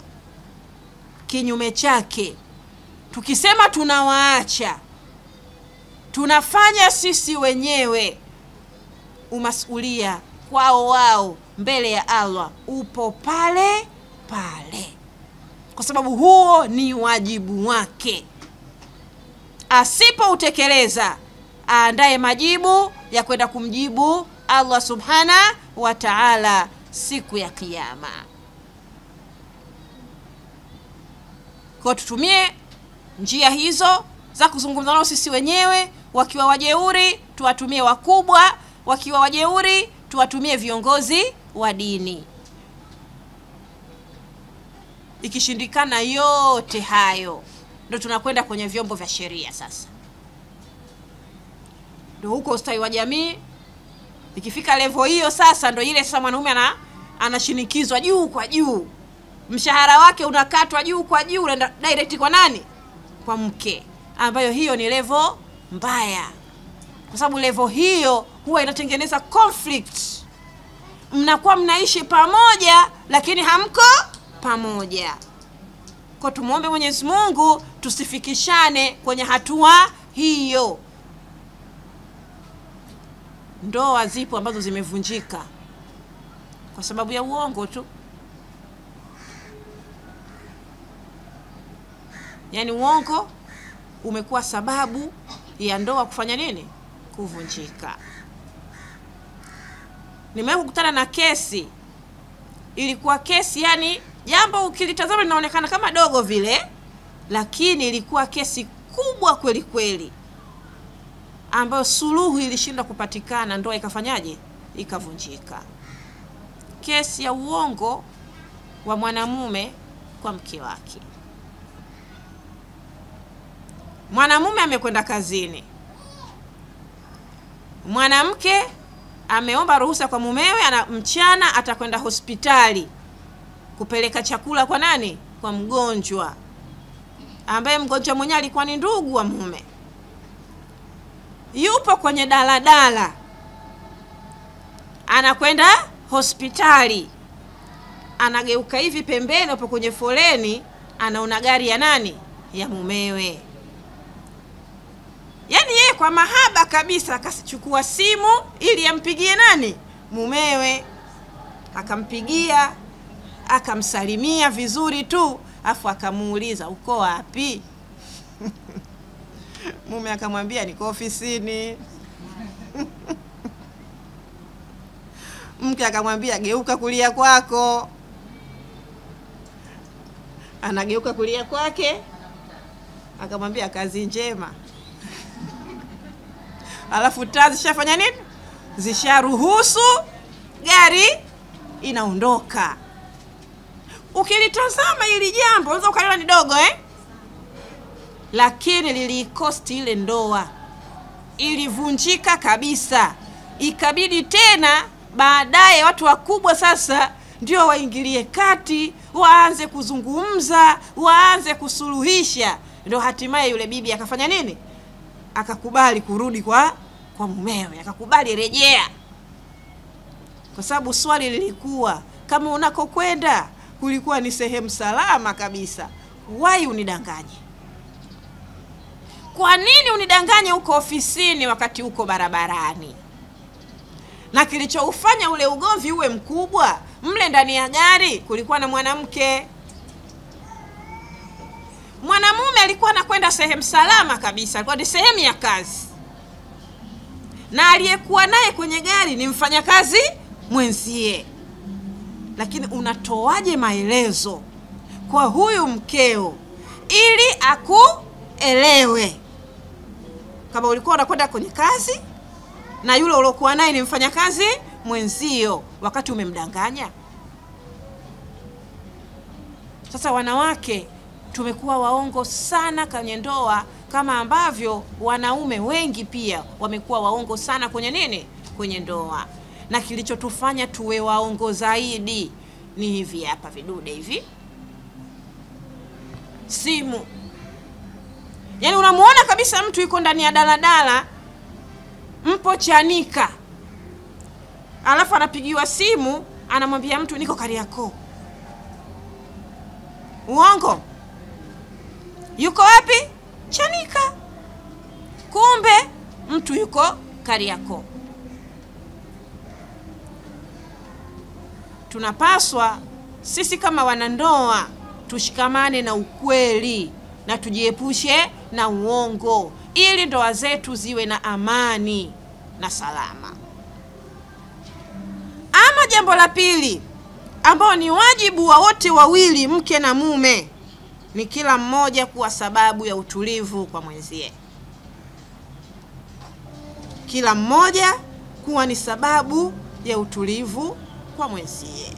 Kinyume chake, tukisema tunawaacha, tunafanya sisi wenyewe, umasulia kwao wao mbele ya Allah upo pale pale, kwa sababu huo ni wajibu wake. Asipo utekeleza, aandae majibu ya kwenda kumjibu Allah subhanahu wa ta'ala siku ya kiyama. Kwa tutumie njia hizo za kuzungumza nao sisi wenyewe. Wakiwa wajeuri, tuwatumie wakubwa. Wakiwa wajeuri, tuwatumie viongozi wa dini. Ikishindikana yote hayo, ndo tunakwenda kwenye vyombo vya sheria sasa. Ndo huko ustawi wa jamii. Ikifika level hiyo sasa, ndo ile sasa mwanaume anashinikizwa juu kwa juu. Mshahara wake unakatwa juu kwa juu, unaenda direct kwa nani? Kwa mke. Ambayo hiyo ni level mbaya. Kwa sababu level hiyo huwa inatengeneza conflict. Mnakuwa mnaishi pamoja lakini hamko pamoja. Kwa tumuombe Mwenyezi Mungu tusifikishane kwenye hatua hiyo. Ndoa zipo ambazo zimevunjika kwa sababu ya uongo tu. Yani uongo umekuwa sababu ya ndoa kufanya nini? Kuvunjika. Nimekutana na kesi, ilikuwa kesi yani jambo ukilitazama linaonekana kama dogo vile, lakini ilikuwa kesi kubwa kweli kweli, ambayo suluhu ilishindwa kupatikana, ndoa ikafanyaje? Ikavunjika. Kesi ya uongo wa mwanamume kwa mke wake. Mwanamume amekwenda kazini, mwanamke ameomba ruhusa kwa mumewe, mchana atakwenda hospitali kupeleka chakula kwa nani? Kwa mgonjwa, ambaye mgonjwa mwenyewe alikuwa ni ndugu wa mume. Yupo kwenye daladala anakwenda hospitali, anageuka hivi pembeni, hapo kwenye foleni anaona gari ya nani? Ya mumewe. Yani yeye kwa mahaba kabisa akachukua simu ili ampigie nani? Mumewe. Akampigia, akamsalimia vizuri tu, afu akamuuliza uko wapi? Mume akamwambia niko ofisini. Mke akamwambia geuka kulia kwako. Anageuka kulia kwake, akamwambia kazi njema. Alafu taa zishafanya nini? Zisharuhusu, gari inaondoka. Ukilitazama hili jambo unaweza ukaliona ni dogo lakini lilikosti ile ndoa. Ilivunjika kabisa. Ikabidi tena baadaye watu wakubwa sasa ndio waingilie kati, waanze kuzungumza, waanze kusuluhisha. Ndio hatimaye yule bibi akafanya nini? Akakubali kurudi kwa mumewe, akakubali rejea. Kwa sababu swali lilikuwa kama unakokwenda kulikuwa ni sehemu salama kabisa, why unidanganye? Kwa nini unidanganye uko ofisini wakati uko barabarani? Na kilichoufanya ule ugomvi uwe mkubwa, mle ndani ya gari kulikuwa na mwanamke. Mwanamume alikuwa anakwenda sehemu salama kabisa, alikuwa ni sehemu ya kazi, na aliyekuwa naye kwenye gari ni mfanyakazi mwenzie. Lakini unatoaje maelezo kwa huyu mkeo ili akuelewe kama ulikuwa unakwenda kwenye kazi na yule uliokuwa naye ni mfanyakazi mwenzio wakati umemdanganya? Sasa wanawake tumekuwa waongo sana kwenye ndoa, kama ambavyo wanaume wengi pia wamekuwa waongo sana kwenye nini? Kwenye ndoa. Na kilichotufanya tuwe waongo zaidi ni hivi hapa vidude hivi. Simu. Yani unamuona kabisa mtu yuko ndani ya daladala, mpo Chanika, alafu anapigiwa simu, anamwambia mtu niko Kariakoo. Uongo. Yuko wapi? Chanika. Kumbe mtu yuko Kariakoo. Tunapaswa sisi kama wanandoa tushikamane na ukweli na tujiepushe na uongo, ili ndoa zetu ziwe na amani na salama. Ama jambo la pili ambao ni wajibu wa wote wawili, mke na mume, ni kila mmoja kuwa sababu ya utulivu kwa mwenzie. Kila mmoja kuwa ni sababu ya utulivu kwa mwenzie.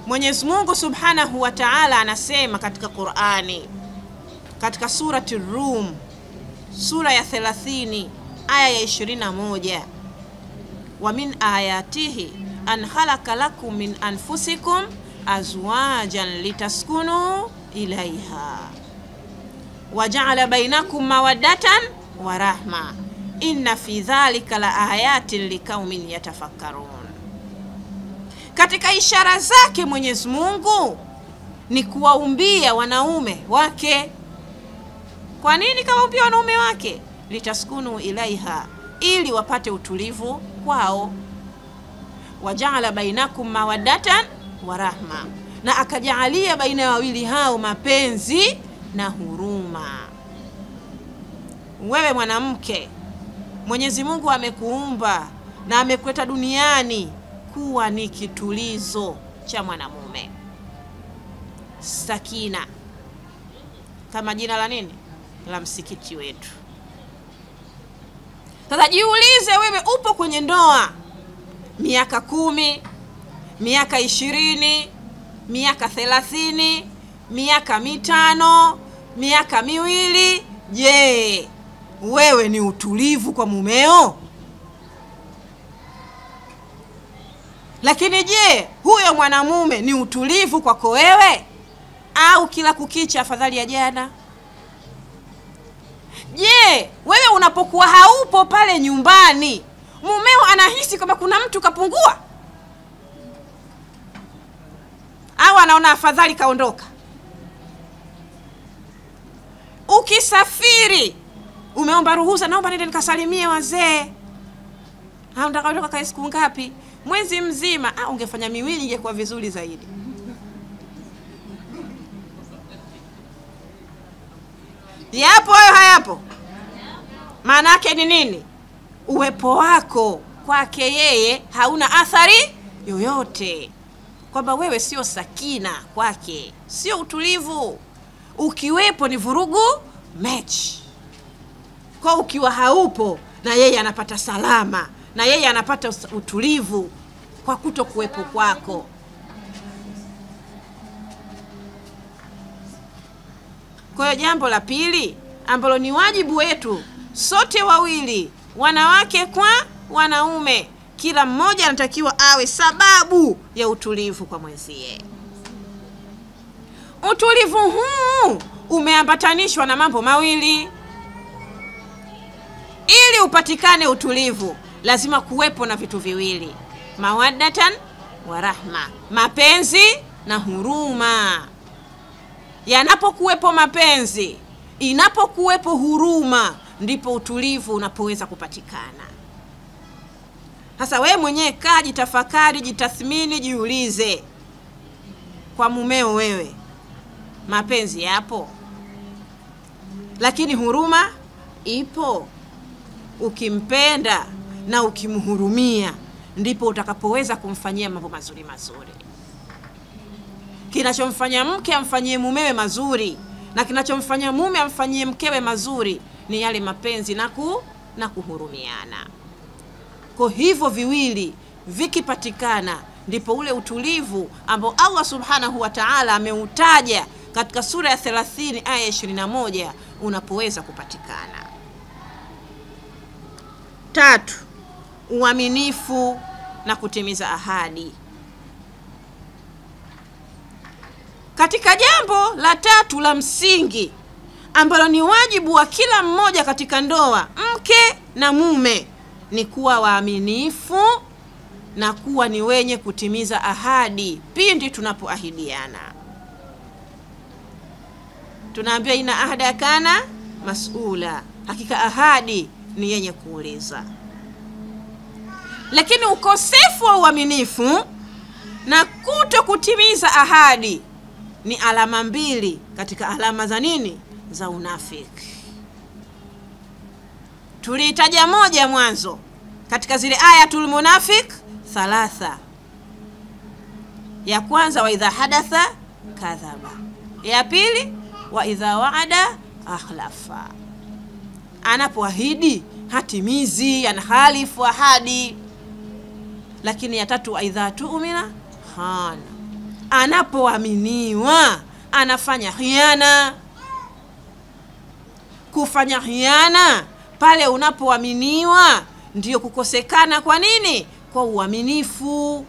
Mwenyezi Mungu Subhanahu wa Ta'ala anasema katika Qur'ani, katika surati Rum, sura ya 30 aya ya 21, wa min ayatihi an khalaqa lakum min anfusikum azwajan litaskunu ilaiha wa ja'ala bainakum mawaddatan wa rahma inna fi dhalika la ayatin liqaumin yatafakkarun. Katika ishara zake Mwenyezi Mungu ni kuwaumbia wanaume wake. Kwa nini kawaumbia wanaume wake? Litaskunu ilaiha, ili wapate utulivu kwao. Waja'ala bainakum mawaddatan wa rahma, na akajaalia baina ya wawili hao mapenzi na huruma. Wewe mwanamke, Mwenyezi Mungu amekuumba na amekuleta duniani kuwa ni kitulizo cha mwanamume. Sakina, kama jina la nini? La msikiti wetu. Sasa jiulize, wewe upo kwenye ndoa miaka 10, miaka 20, miaka 30, miaka 5, miaka 2. Je, wewe ni utulivu kwa mumeo? Lakini je, huyo mwanamume ni utulivu kwako wewe? Au kila kukicha afadhali ya jana? Je, wewe unapokuwa haupo pale nyumbani, mumeo anahisi kama kuna mtu kapungua? Au anaona afadhali kaondoka? Ukisafiri, umeomba ruhusa, naomba nende nikasalimie wazee. Unataka kutoka kwa siku ngapi? Mwezi mzima. Ungefanya 2 ingekuwa vizuri zaidi. Yapo hayo hayapo? Maana yake ni nini? Uwepo wako kwake yeye hauna athari yoyote, kwamba wewe sio sakina kwake, sio utulivu. Ukiwepo ni vurugu mechi. Kwa ukiwa haupo, na yeye anapata salama, na yeye anapata utulivu kwa kuto kuwepo kwako. Kwa hiyo jambo la pili ambalo ni wajibu wetu sote wawili, wanawake kwa wanaume, kila mmoja anatakiwa awe sababu ya utulivu kwa mwenzie. Utulivu huu umeambatanishwa na mambo mawili. Ili upatikane utulivu, lazima kuwepo na vitu viwili: mawaddatan wa rahma, mapenzi na huruma. Yanapokuwepo mapenzi, inapokuwepo huruma, ndipo utulivu unapoweza kupatikana. Sasa wewe mwenyewe kaa, jitafakari, jitathmini, jiulize, kwa mumeo wewe mapenzi yapo, lakini huruma ipo? Ukimpenda na ukimhurumia, ndipo utakapoweza kumfanyia mambo mazuri mazuri. Kinachomfanya mke amfanyie mumewe mazuri, na kinachomfanya mume amfanyie mkewe mazuri, ni yale mapenzi na kuhurumiana. Kwa hivyo viwili vikipatikana, ndipo ule utulivu ambao Allah subhanahu wa ta'ala ameutaja katika sura ya 30 aya 21 unapoweza kupatikana. 3, uaminifu na kutimiza ahadi. Katika jambo la 3 la msingi ambalo ni wajibu wa kila mmoja katika ndoa, mke na mume, ni kuwa waaminifu na kuwa ni wenye kutimiza ahadi pindi tunapoahidiana. Tunaambia ina ahada kana mas'ula, hakika ahadi ni yenye kuuliza. Lakini ukosefu wa uaminifu na kuto kutimiza ahadi ni alama 2 katika alama za nini? Za unafiki. Tulitaja moja mwanzo katika zile ayatul munafik 3. Ya kwanza, wa idha hadatha kadhaba. Ya pili, wa idha waada akhlafa. Anapoahidi hatimizi, anahalifu ahadi. Lakini ya 3, wa idha tu'mina khana. Anapoaminiwa anafanya khiana. Kufanya khiana pale unapoaminiwa ndiyo kukosekana. Kwa nini? Kwa uaminifu.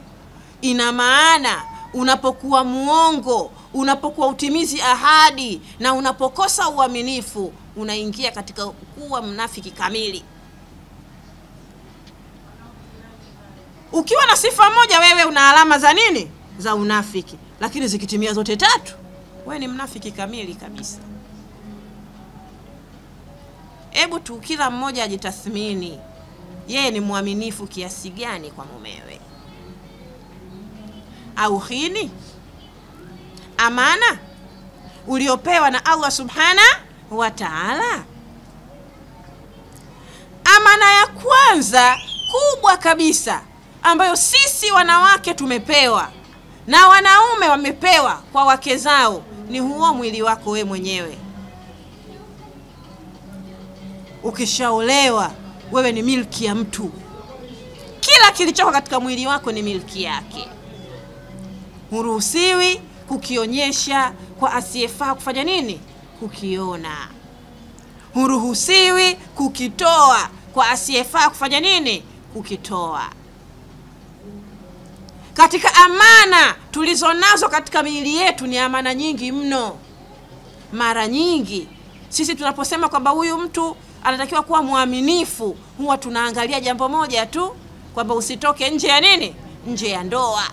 Ina maana unapokuwa muongo, unapokuwa utimizi ahadi, na unapokosa uaminifu, unaingia katika kuwa mnafiki kamili. Ukiwa na sifa moja, wewe una alama za nini? Za unafiki. Lakini zikitimia zote 3, wewe ni mnafiki kamili kabisa. Hebu tu kila mmoja ajitathmini, yeye ni muaminifu kiasi gani kwa mumewe? Au khini? amana uliopewa na Allah subhanahu wa ta'ala? Amana ya kwanza kubwa kabisa ambayo sisi wanawake tumepewa na wanaume wamepewa kwa wake zao ni huo mwili wako we mwenyewe. Ukishaolewa wewe ni milki ya mtu. Kila kilichoko katika mwili wako ni milki yake. Huruhusiwi kukionyesha kwa asiyefaa kufanya nini? Kukiona. Huruhusiwi kukitoa kwa asiyefaa kufanya nini? Kukitoa. Katika amana tulizonazo katika miili yetu ni amana nyingi mno. Mara nyingi sisi tunaposema kwamba huyu mtu anatakiwa kuwa muaminifu, huwa tunaangalia jambo moja tu, kwamba usitoke nje ya nini? Nje ya ndoa.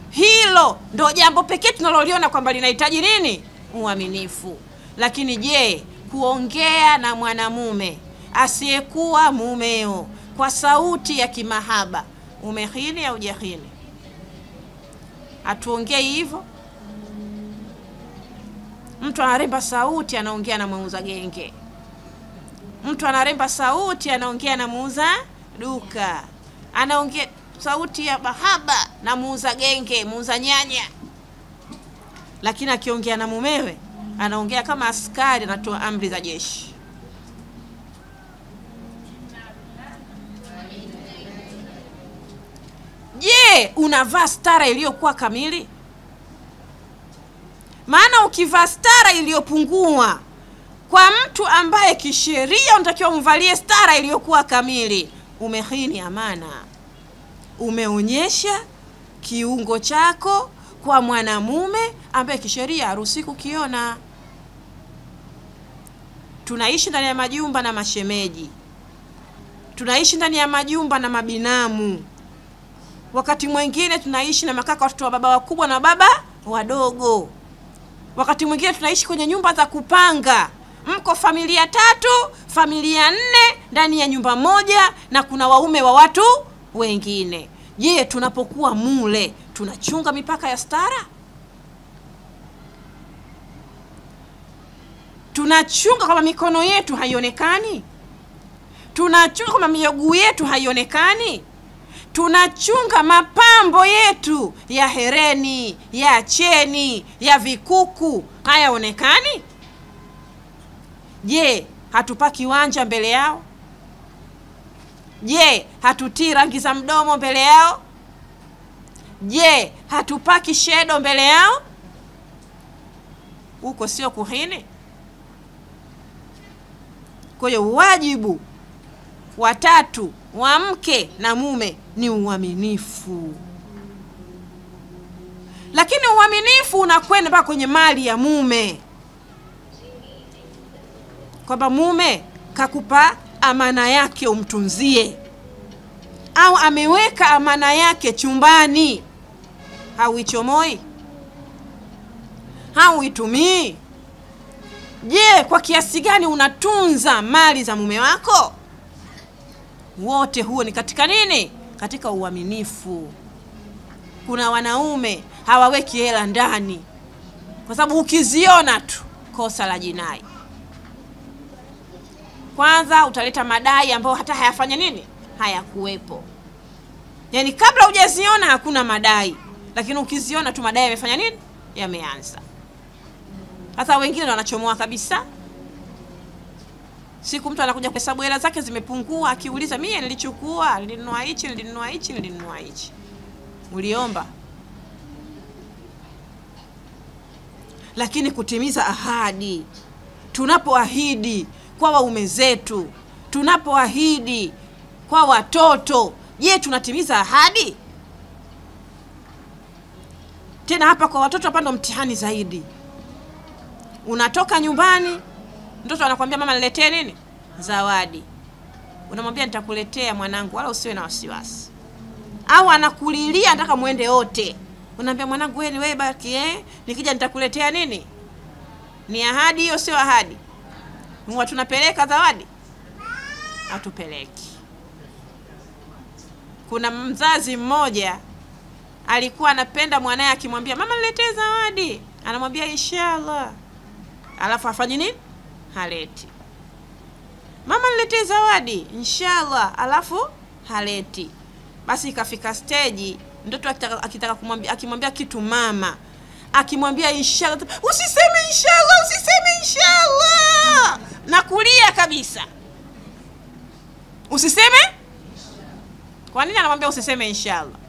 Hilo ndo jambo pekee tunaloliona kwamba linahitaji nini? Uaminifu. Lakini je, kuongea na mwanamume asiyekuwa mumeo kwa sauti ya kimahaba, umehini au hujahini? Atuongei hivyo. Mtu anaremba sauti anaongea na muuza genge. Mtu anaremba sauti anaongea na muuza duka. Anaongea sauti ya mahaba na muuza genge, muuza nyanya. Lakini akiongea na mumewe anaongea kama askari, anatoa amri za jeshi. Je, unavaa stara iliyokuwa kamili? Maana ukivaa stara iliyopungua kwa mtu ambaye kisheria unatakiwa umvalie stara iliyokuwa kamili, umehini amana. Umeonyesha kiungo chako kwa mwanamume ambaye kisheria haruhusi kukiona. Tunaishi ndani ya majumba na mashemeji. Tunaishi ndani ya majumba na mabinamu. Wakati mwingine tunaishi na makaka, watoto wa baba wakubwa na baba wadogo. Wakati mwingine tunaishi kwenye nyumba za kupanga. Mko familia 3, familia 4 ndani ya nyumba moja, na kuna waume wa watu wengine. Je, tunapokuwa mule tunachunga mipaka ya stara? Tunachunga kama mikono yetu haionekani? Tunachunga kama miguu yetu haionekani? Tunachunga mapambo yetu ya hereni, ya cheni, ya vikuku hayaonekani? Je, hatupaki wanja mbele yao? Je, hatutii rangi za mdomo mbele yao? Je, hatupaki shedo mbele yao? Huko sio kuhini? Kwa hiyo wajibu wa 3 wa mke na mume ni uaminifu. Lakini uaminifu unakwenda mpaka kwenye mali ya mume. Kwamba mume kakupa amana yake umtunzie, au ameweka amana yake chumbani, hauichomoi, hauitumii. Je, kwa kiasi gani unatunza mali za mume wako? Wote huo ni katika nini? Katika uaminifu. Kuna wanaume hawaweki hela ndani kwa sababu ukiziona tu kosa la jinai. Kwanza utaleta madai ambayo hata hayafanya nini? Hayakuwepo. Yaani kabla hujaziona hakuna madai, lakini ukiziona tu madai yamefanya nini? Yameanza. Hata wengine wanachomoa kabisa. Siku mtu anakuja kuhesabu hela zake zimepungua, akiuliza mimi nilichukua, nilinunua hichi. Uliomba. Lakini kutimiza ahadi. Tunapoahidi kwa waume zetu, tunapoahidi kwa watoto, je, tunatimiza ahadi? Tena hapa kwa watoto hapa ndo mtihani zaidi. Unatoka nyumbani, mtoto anakuambia mama niletee nini? Zawadi. Unamwambia nitakuletea mwanangu, wala usiwe na wasiwasi. Au anakulilia nataka muende wote. Unamwambia mwanangu wewe baki nikija nitakuletea nini? Ni ahadi hiyo, sio ahadi? Huwa tunapeleka zawadi? Hatupeleki. Kuna mzazi mmoja alikuwa anapenda mwanae akimwambia mama niletee zawadi, anamwambia inshallah, alafu afanye nini? Haleti. Mama niletee zawadi, inshallah, alafu haleti. Basi ikafika stage mtoto akitaka kumwambia, akimwambia kitu mama, akimwambia inshallah, usiseme inshallah, usiseme inshallah, na kulia kabisa. Usiseme? Kwa nini anamwambia usiseme inshallah?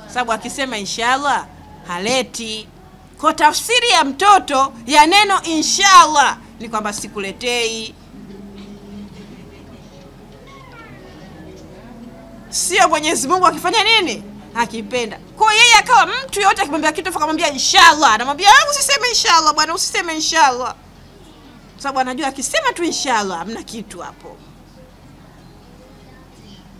Sababu akisema inshallah haleti. Kwa tafsiri ya mtoto ya neno inshallah ni kwamba sikuletei. Sio Mwenyezi Mungu akifanya nini? Akipenda. Kwa yeye akawa mtu yote akimwambia kitu akamwambia inshallah, anamwambia usiseme inshallah bwana, usiseme inshallah. Sababu anajua akisema tu inshallah hamna kitu hapo.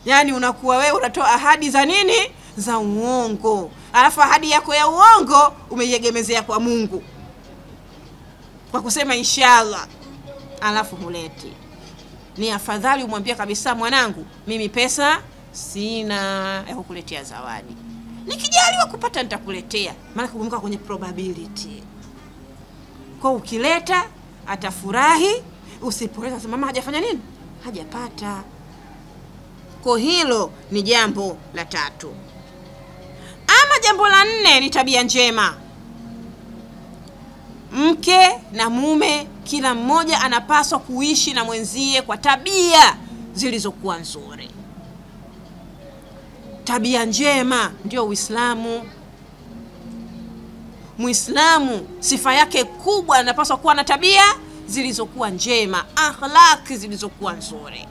Yani unakuwa wewe unatoa ahadi za nini? Za uongo. Alafu ahadi yako ya uongo umeiegemezea kwa Mungu kwa kusema inshallah, alafu huleti. Ni afadhali umwambie kabisa, mwanangu, mimi pesa sina ya kukuletea zawadi, nikijaliwa kupata nitakuletea. Maana kumbuka kwenye probability. Kwa ukileta atafurahi, usipoleta mama hajafanya nini? Hajapata. Kwa hilo ni jambo la 3. Ama jambo la 4 ni tabia njema. Mke na mume kila mmoja anapaswa kuishi na mwenzie kwa tabia zilizokuwa nzuri. Tabia njema ndio Uislamu. Muislamu sifa yake kubwa anapaswa kuwa na tabia zilizokuwa njema, akhlaq zilizokuwa nzuri.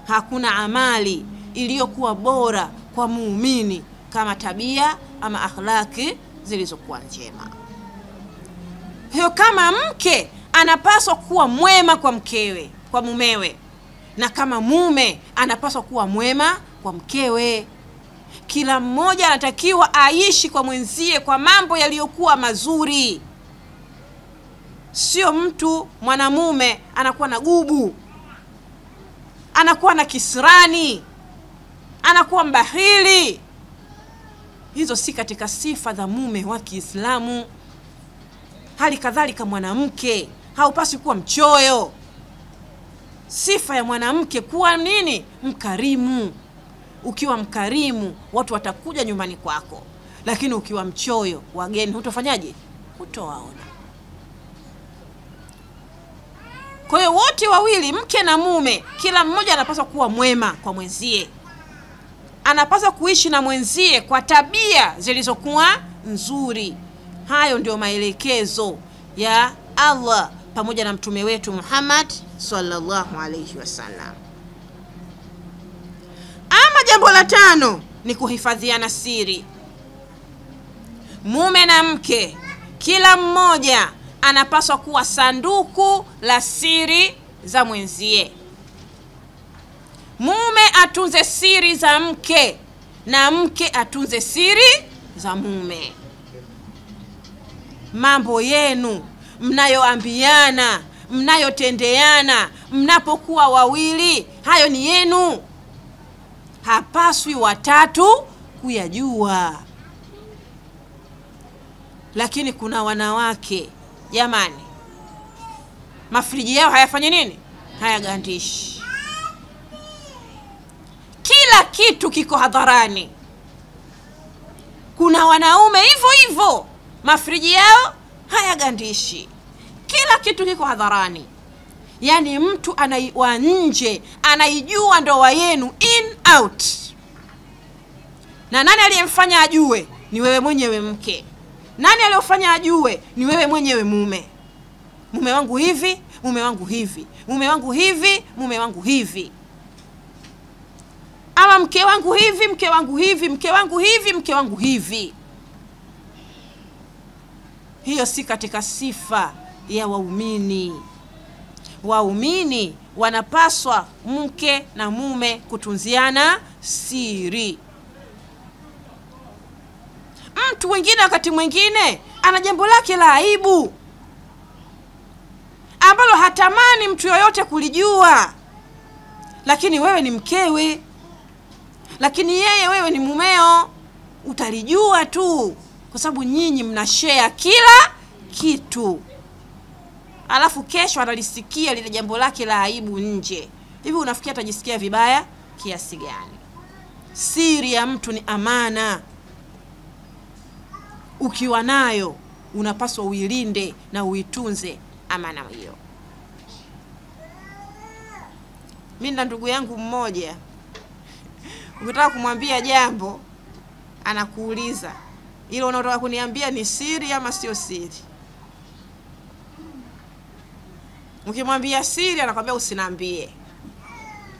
Hakuna amali iliyokuwa bora kwa muumini kama tabia ama akhlaki zilizokuwa njema. Hiyo kama mke anapaswa kuwa mwema kwa mkewe, kwa mumewe, na kama mume anapaswa kuwa mwema kwa mkewe. Kila mmoja anatakiwa aishi kwa mwenzie kwa mambo yaliyokuwa mazuri. Sio mtu mwanamume anakuwa na gubu, anakuwa na kisirani, anakuwa mbahili. Hizo si katika sifa za mume wa Kiislamu. Hali kadhalika mwanamke haupaswi kuwa mchoyo. Sifa ya mwanamke kuwa nini? Mkarimu. Ukiwa mkarimu watu watakuja nyumbani kwako, lakini ukiwa mchoyo wageni hutofanyaje? Hutowaona. Kwa hiyo wote wawili, mke na mume, kila mmoja anapaswa kuwa mwema kwa mwenzie. Anapaswa kuishi na mwenzie kwa tabia zilizokuwa nzuri. Hayo ndio maelekezo ya Allah pamoja na mtume wetu Muhammad sallallahu alayhi wasallam. Ama jambo la 5 ni kuhifadhiana siri. Mume na mke kila mmoja anapaswa kuwa sanduku la siri za mwenzie. Mume atunze siri za mke na mke atunze siri za mume. Mambo yenu mnayoambiana, mnayotendeana, mnapokuwa wawili, hayo ni yenu. Hapaswi watatu kuyajua. Lakini kuna wanawake, jamani, mafriji yao hayafanye nini? Hayagandishi. Kila kitu kiko hadharani. Kuna wanaume hivyo hivyo, mafriji yao hayagandishi. Kila kitu kiko hadharani. Yani mtu wa nje anaijua ndoa yenu in out. Na nani aliyemfanya ajue? Ni wewe mwenyewe mke. Nani aliyofanya ajue? Ni wewe mwenyewe mume. Mume wangu hivi, mume wangu hivi, mume wangu hivi, mume wangu hivi. Ama mke wangu hivi, mke wangu hivi, mke wangu hivi, mke wangu hivi. Hiyo si katika sifa ya waumini. Waumini wanapaswa mke na mume kutunziana siri. Mtu mwingine wakati mwingine ana jambo lake la aibu ambalo hatamani mtu yoyote kulijua, lakini wewe ni mkewe, lakini wewe ni mumeo, utalijua tu kwa sababu nyinyi mnashare kila kitu, alafu kesho analisikia lile jambo lake la aibu nje. Hivi unafikia atajisikia vibaya kiasi gani? Siri ya mtu ni amana. Ukiwa nayo unapaswa uilinde na uitunze amana hiyo. Mimi na ndugu yangu mmoja, ukitaka kumwambia jambo anakuuliza, ile unataka kuniambia ni siri ama sio siri? Ukimwambia siri anakuambia usiniambie.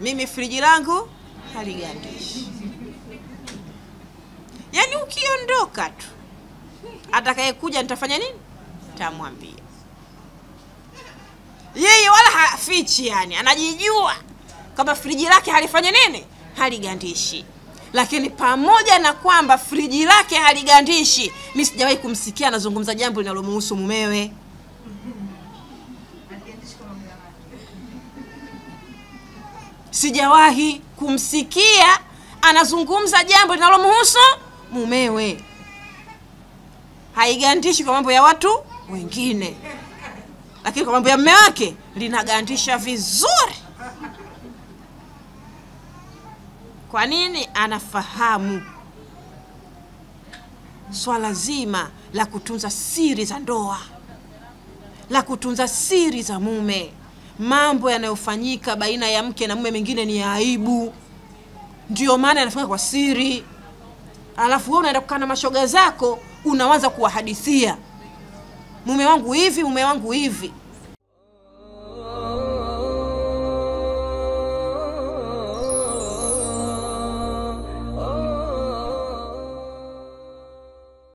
Mimi friji langu haligandishi. Yaani ukiondoka tu, atakayekuja nitafanya nini? Nitamwambia. Yeye wala hafichi, yani anajijua kama friji lake halifanya nini? Haligandishi. Lakini pamoja na kwamba friji lake haligandishi, mimi sijawahi kumsikia anazungumza jambo linalomhusu mumewe. Sijawahi kumsikia anazungumza jambo linalomhusu mumewe. Haigandishi kwa mambo ya watu wengine, lakini kwa mambo ya mume wake linagandisha vizuri. Kwa nini? Anafahamu swala zima la kutunza siri za ndoa, la kutunza siri za mume. Mambo yanayofanyika baina ya mke na mume mengine ni aibu, ndio maana yanafanyika kwa siri. Alafu wewe unaenda kukaa na mashoga zako, unaanza kuwahadithia, mume wangu hivi, mume wangu hivi.